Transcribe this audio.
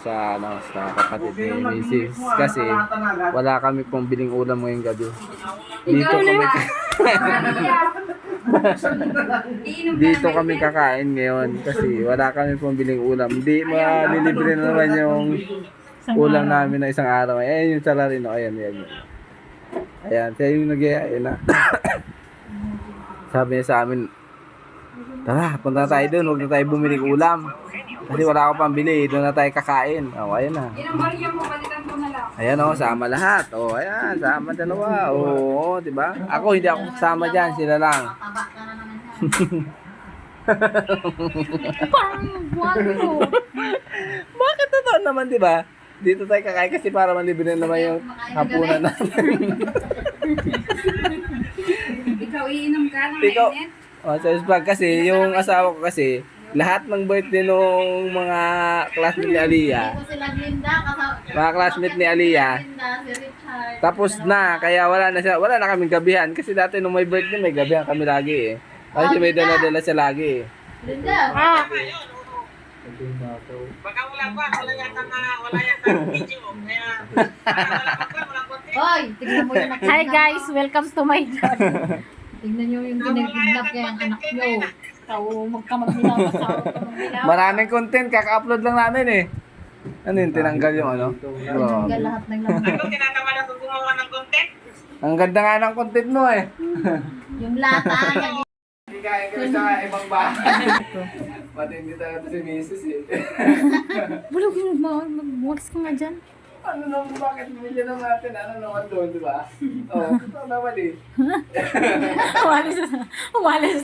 sa, ano, sa kapatid ni Mrs. Kasi wala kami pong biling ulam ngayong gabi. Dito kami kakain ngayon kasi wala kami pong biling ulam. Hindi malilibre na naman yung ulam namin na isang araw. Ayan yung salarin, ayan, ayan. Ayan, siya yung nag-iayos na. Sabi niya sa amin, tara, punta tayo doon, huwag na tayo bumiling ulam. Kasi wala akong pambili, doon na tayo kakain. O, ayan na. Ayan o, sama lahat. O, ayan, sama dalawa. O, diba? Ako, hindi ako kasama dyan, sila lang. Bakit totoo naman, diba? Dito tayo kakain kasi para malibre naman yung hapunan natin. Ikaw iinom ka ng Ikaw, mainit? sa vlog kasi, yung asawa ko kasi, lahat ng birthday nung mga classmate ni Aliyah, mga classmate ni Aliyah, tapos na, kaya wala na kaming gabihan. Kasi dati nung may birthday, may gabihan kami lagi eh. Kasi may dala-dala siya lagi eh. Baka wala yata video. Kaya, walang konti. Hoy, tignan mo yung nakidnap. Hi guys, welcome to my channel. Tignan nyo yung kinakidnap kaya ang anak nyo. Ikaw, magkamag-minaw-masawa ka ng minaw. Maraming content, kaka-upload lang namin eh. Ano yun, tinanggal yung ano? Tinanggal lahat ng laman. Ako, tinatama na kung gumawa ng content. Ang ganda nga ng content mo eh. Yung lata, naging Hindi kaya kami sa ibang bahay. Matindi talaga si Mrs. eh. Bulog mo, mag-wax ka nga dyan. Ano naman, bakit bumili naman natin? Ano naman doon, di ba? Oo, ito naman eh. Umalis.